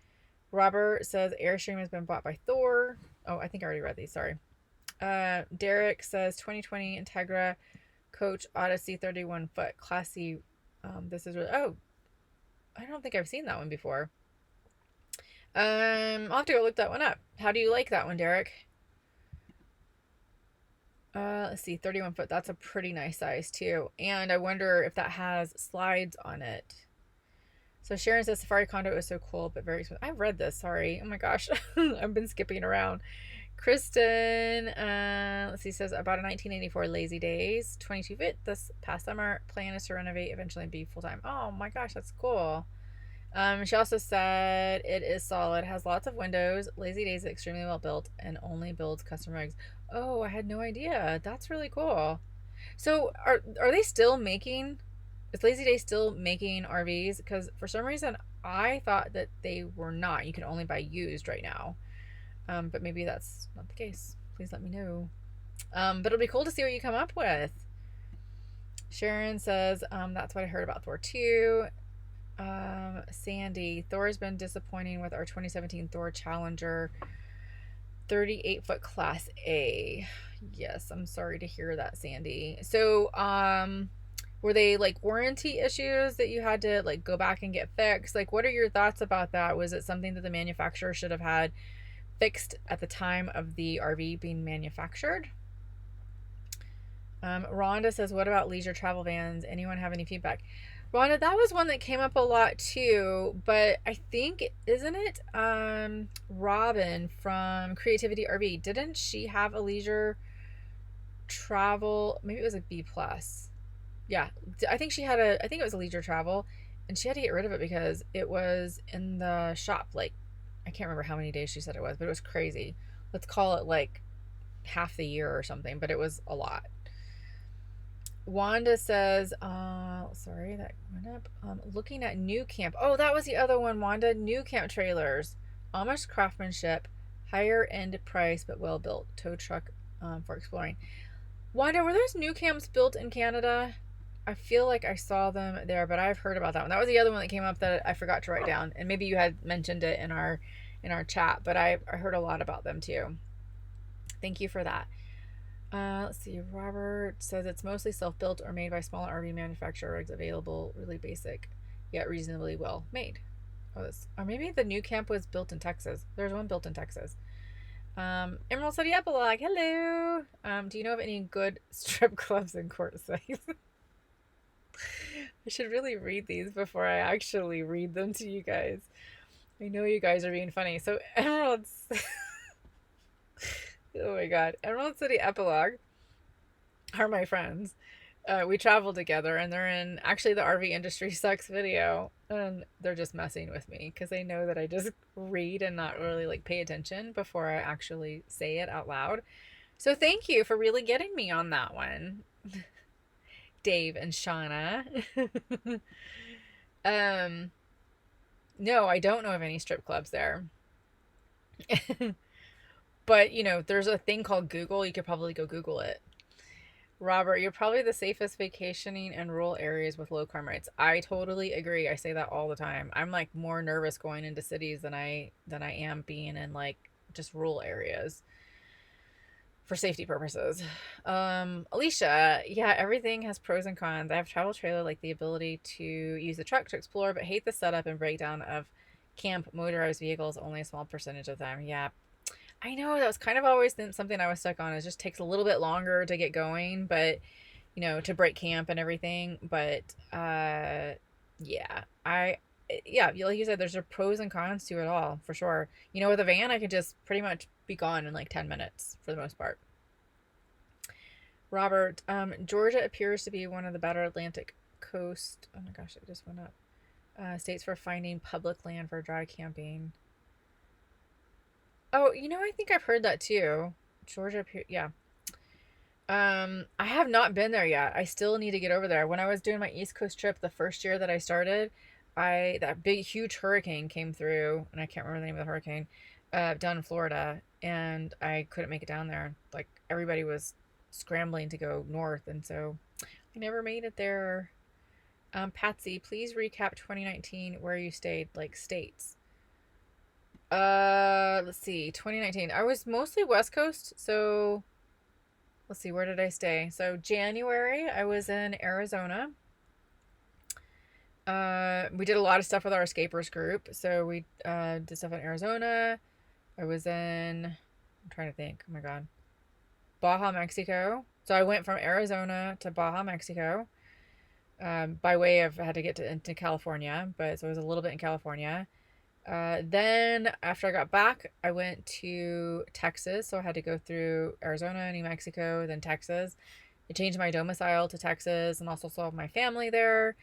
Robert says Airstream has been bought by Thor. Oh, I think I already read these. Sorry. Derek says 2020 Integra Coach Odyssey 31 foot classy. This is really, oh, I don't think I've seen that one before. I'll have to go look that one up. How do you like that one, Derek? Let's see, 31 foot. That's a pretty nice size too. And I wonder if that has slides on it. So Sharon says Safari Condo is so cool, but very expensive. I've read this. Sorry. Oh my gosh. I've been skipping around. Kristen, let's see, says about a 1984 Lazy Days, 22 feet. This past summer, plan is to renovate eventually and be full time. Oh my gosh, that's cool. She also said it is solid, has lots of windows. Lazy Days is extremely well built and only builds custom rigs. Oh, I had no idea. That's really cool. So are they still making? Is Lazy Day still making RVs? Because for some reason I thought that they were not. You can only buy used right now. But maybe that's not the case. Please let me know. But it'll be cool to see what you come up with. Sharon says, that's what I heard about Thor 2. Sandy, Thor has been disappointing with our 2017 Thor Challenger 38 foot Class A. Yes, I'm sorry to hear that, Sandy. So, were they like warranty issues that you had to like go back and get fixed? Like, what are your thoughts about that? Was it something that the manufacturer should have had fixed at the time of the RV being manufactured? Rhonda says, what about leisure travel vans? Anyone have any feedback? Rhonda, that was one that came up a lot too, but I think, isn't it Robin from Creativity RV? Didn't she have a leisure travel? Maybe it was a B plus. Yeah, I think it was a leisure travel, and she had to get rid of it because it was in the shop. Like, I can't remember how many days she said it was, but it was crazy. Let's call it like half the year or something, but it was a lot. Wanda says, sorry, that went up. Looking at new camp. Oh, that was the other one, Wanda. New camp trailers. Amish craftsmanship, higher end price, but well built. Tow truck for exploring. Wanda, were those new camps built in Canada? I feel like I saw them there, but I've heard about that one. That was the other one that came up that I forgot to write down, and maybe you had mentioned it in our chat, but I heard a lot about them too. Thank you for that. Let's see. Robert says it's mostly self-built or made by smaller RV manufacturers, available, really basic, yet reasonably well made. Oh, or maybe the new camp was built in Texas. There's one built in Texas. Emerald City Epilogue, hello. Do you know of any good strip clubs in Quartzsite? I should really read these before I actually read them to you guys. I know you guys are being funny. So Emerald's oh my god, Emerald City Epilogue are my friends. We travel together, and they're in actually the RV Industry Sucks video, and they're just messing with me because they know that I just read and not really like pay attention before I actually say it out loud. So thank you for really getting me on that one, Dave and Shauna. No, I don't know of any strip clubs there. But, you know, there's a thing called Google. You could probably go Google it. Robert, you're probably the safest vacationing in rural areas with low crime rates. I totally agree. I say that all the time. I'm like more nervous going into cities than I am being in like just rural areas for safety purposes. Alicia, yeah, everything has pros and cons. I have a travel trailer, like the ability to use the truck to explore, but hate the setup and breakdown of camp motorized vehicles only a small percentage of the time. Yeah, I know that was kind of always something I was stuck on. It just takes a little bit longer to get going, but you know, to break camp and everything. But yeah, like you said, there's pros and cons to it all for sure. You know, with a van, I could just pretty much be gone in like 10 minutes for the most part. Robert, Georgia appears to be one of the better Atlantic coast. Oh my gosh, it just went up. States for finding public land for dry camping. Oh, you know, I think I've heard that too. Georgia, yeah. I have not been there yet. I still need to get over there. When I was doing my East Coast trip the first year that I started, that big huge hurricane came through, and I can't remember the name of the hurricane, down in Florida, and I couldn't make it down there. Like everybody was scrambling to go north, and so I never made it there. Patsy, please recap 2019 where you stayed, like states. Let's see, 2019. I was mostly West Coast, so let's see, where did I stay? So January, I was in Arizona. We did a lot of stuff with our escapers group. So we did stuff in Arizona. I was in, I'm trying to think. Oh my God. Baja, Mexico. So I went from Arizona to Baja, Mexico. By way of, I had to get into California, but so it was a little bit in California. Then after I got back, I went to Texas. So I had to go through Arizona, New Mexico, then Texas. I changed my domicile to Texas and also saw my family there.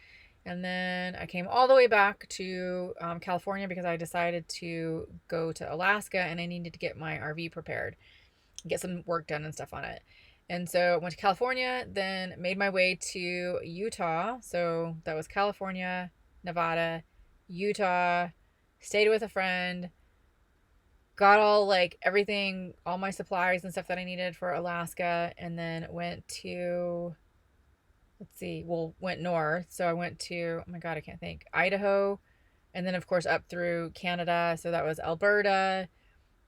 And then I came all the way back to California because I decided to go to Alaska and I needed to get my RV prepared, get some work done and stuff on it. And so I went to California, then made my way to Utah. So that was California, Nevada, Utah, stayed with a friend, got all like everything, all my supplies and stuff that I needed for Alaska, and then went to, let's see, well, went north. So I went to, oh my God, I can't think, Idaho, and then of course up through Canada. So that was Alberta,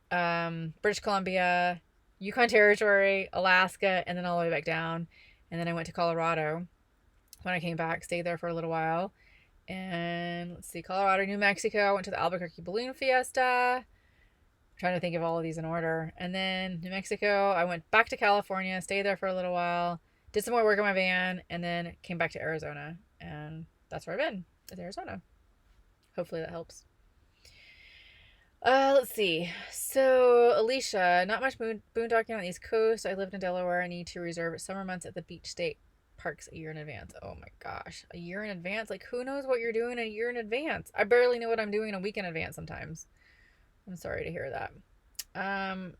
British Columbia, Yukon Territory, Alaska, and then all the way back down. And then I went to Colorado. When I came back, stayed there for a little while. And let's see, Colorado, New Mexico. I went to the Albuquerque Balloon Fiesta. I'm trying to think of all of these in order. And then New Mexico, I went back to California, stayed there for a little while, did some more work on my van, and then came back to Arizona. And that's where I've been, is Arizona. Hopefully that helps. Let's see. So, Alicia, not much boondocking on the East Coast. I lived in Delaware. I need to reserve summer months at the beach state parks a year in advance. Oh my gosh. A year in advance? Like, who knows what you're doing a year in advance? I barely know what I'm doing a week in advance sometimes. I'm sorry to hear that.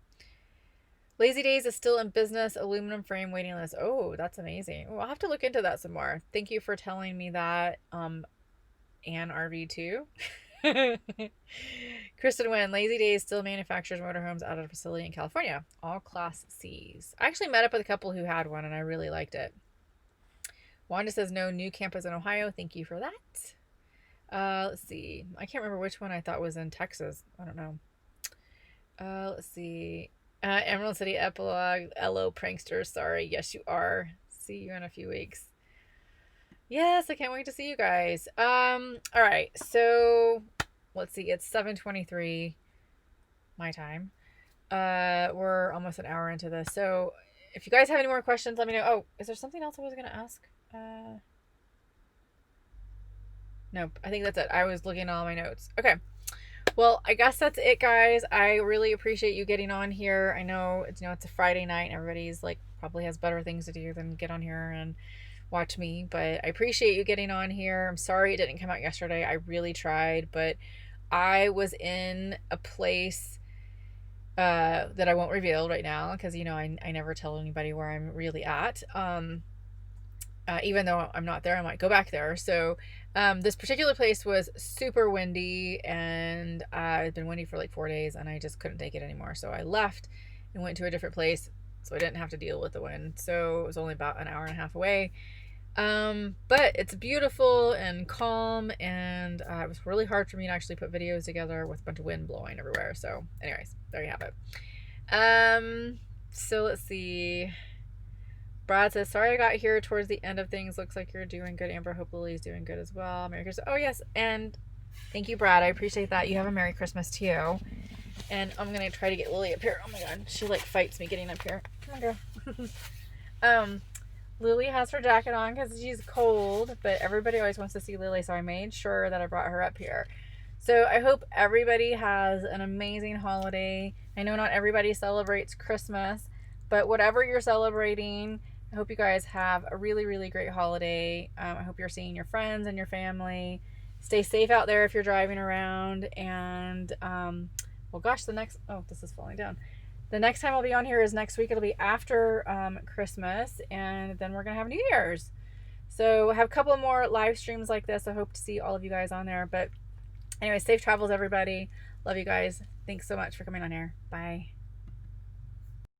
Lazy Days is still in business. Aluminum frame waiting list. Oh, that's amazing. Oh, I'll have to look into that some more. Thank you for telling me that. Ann RV2. Kristen Wynn, Lazy Days still manufactures motorhomes out of a facility in California, all Class C's. I actually met up with a couple who had one and I really liked it. Wanda says no new campus in Ohio. Thank you for that. Let's see. I can't remember which one I thought was in Texas. I don't know. Let's see. Emerald City Epilogue. Hello, pranksters. Sorry. Yes, you are. See you in a few weeks. Yes, I can't wait to see you guys. All right. So let's see. It's 7:23 my time. We're almost an hour into this. So if you guys have any more questions, let me know. Oh, is there something else I was going to ask? Nope. I think that's it. I was looking at all my notes. Okay. Well, I guess that's it, guys. I really appreciate you getting on here. I know it's a Friday night and everybody's like probably has better things to do than get on here and watch me, but I appreciate you getting on here. I'm sorry it didn't come out yesterday. I really tried, but I was in a place that I won't reveal right now because I never tell anybody where I'm really at. Even though I'm not there, I might go back there. So this particular place was super windy and it's been windy for like 4 days and I just couldn't take it anymore. So I left and went to a different place so I didn't have to deal with the wind. So it was only about an hour and a half away. But it's beautiful and calm and it was really hard for me to actually put videos together with a bunch of wind blowing everywhere. So anyways, there you have it. So let's see. Brad says, sorry I got here towards the end of things. Looks like you're doing good, Amber. Hope Lily's doing good as well. Merry Christmas. Oh, yes. And thank you, Brad. I appreciate that. You have a Merry Christmas to you. And I'm going to try to get Lily up here. Oh, my God. She, like, fights me getting up here. Come on, girl. Lily has her jacket on because she's cold. But everybody always wants to see Lily, so I made sure that I brought her up here. So I hope everybody has an amazing holiday. I know not everybody celebrates Christmas. But whatever you're celebrating, I hope you guys have a really, really great holiday. I hope you're seeing your friends and your family. Stay safe out there if you're driving around. And, well, gosh, oh, this is falling down. The next time I'll be on here is next week. It'll be after Christmas, and then we're gonna have New Year's. So I have a couple more live streams like this. I hope to see all of you guys on there. But anyway, safe travels, everybody. Love you guys. Thanks so much for coming on here. Bye.